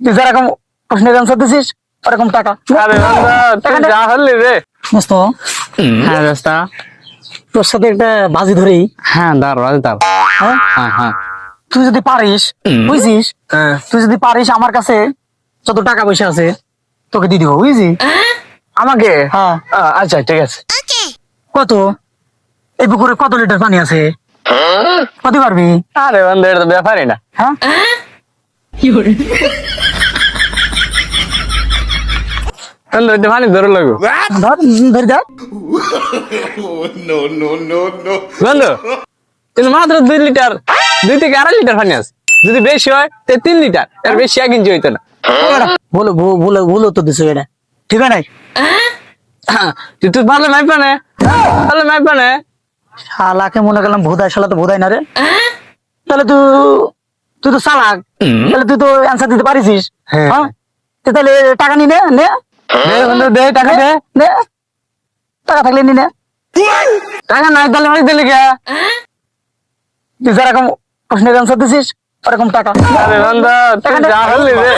তুই যেরকম প্রশ্নের অ্যান্সার দিছিস ওরকম টাকা। আরে বান্দা তুই যা হলি রে। দোস্ত, হ্যাঁ দোস্তা। তোর সাথে একটা বাজি ধরেই। হ্যাঁ দাঁড়। হ্যাঁ, হ্যাঁ হ্যাঁ তুই যদি পারিস, বুঝছিস, হ্যাঁ। তুই যদি পারিস আমার কাছে যত টাকা পয়সা আছে তোকে দিয়ে দিব, বুঝছিস? আমাকে? হ্যাঁ। আচ্ছা ঠিক আছে। কত? এই পুকুরে কত লিটার পানি আছে? কত পারবি? আরে বান্দা এটা তো ব্যাপারই না। হ্যাঁ, বান্দা এটা পানি ধরে লাগো। ধর, ধরে ধর। বন্ধু কিন্তু মাত্র 2 লিটার, 2 থেকে 2.5 লিটার পানি আছে। যদি বেশি হয় তাহলে 3 লিটার, আর বেশি 1 ইঞ্চি হইতো না। বলো বলো বলো তো দিছো এটা ঠিক আছে নাই? তুই পারলে মাইপা নে, পারলে মাইপা নে। শালাকে মনে করলাম ভোদাই, শালা তো ভোদাই না রে। তাহলে তুই তুই তো চালাক, তাহলে তুই তো অ্যান্সার দিতে পারিস। হ্যাঁ। হ্যাঁ, তো তাহলে টাকা নি নে নে দে বন্ধু দে, টাকা দে। নে, টাকা থাকলে নি নে। টাকা নাই তাহলে মারি দিলি কে? তুই যেরকম প্রশ্নের অ্যান্সার দিছিস ওরকম টাকা। আরে বান্দা তুই যা হলি রে।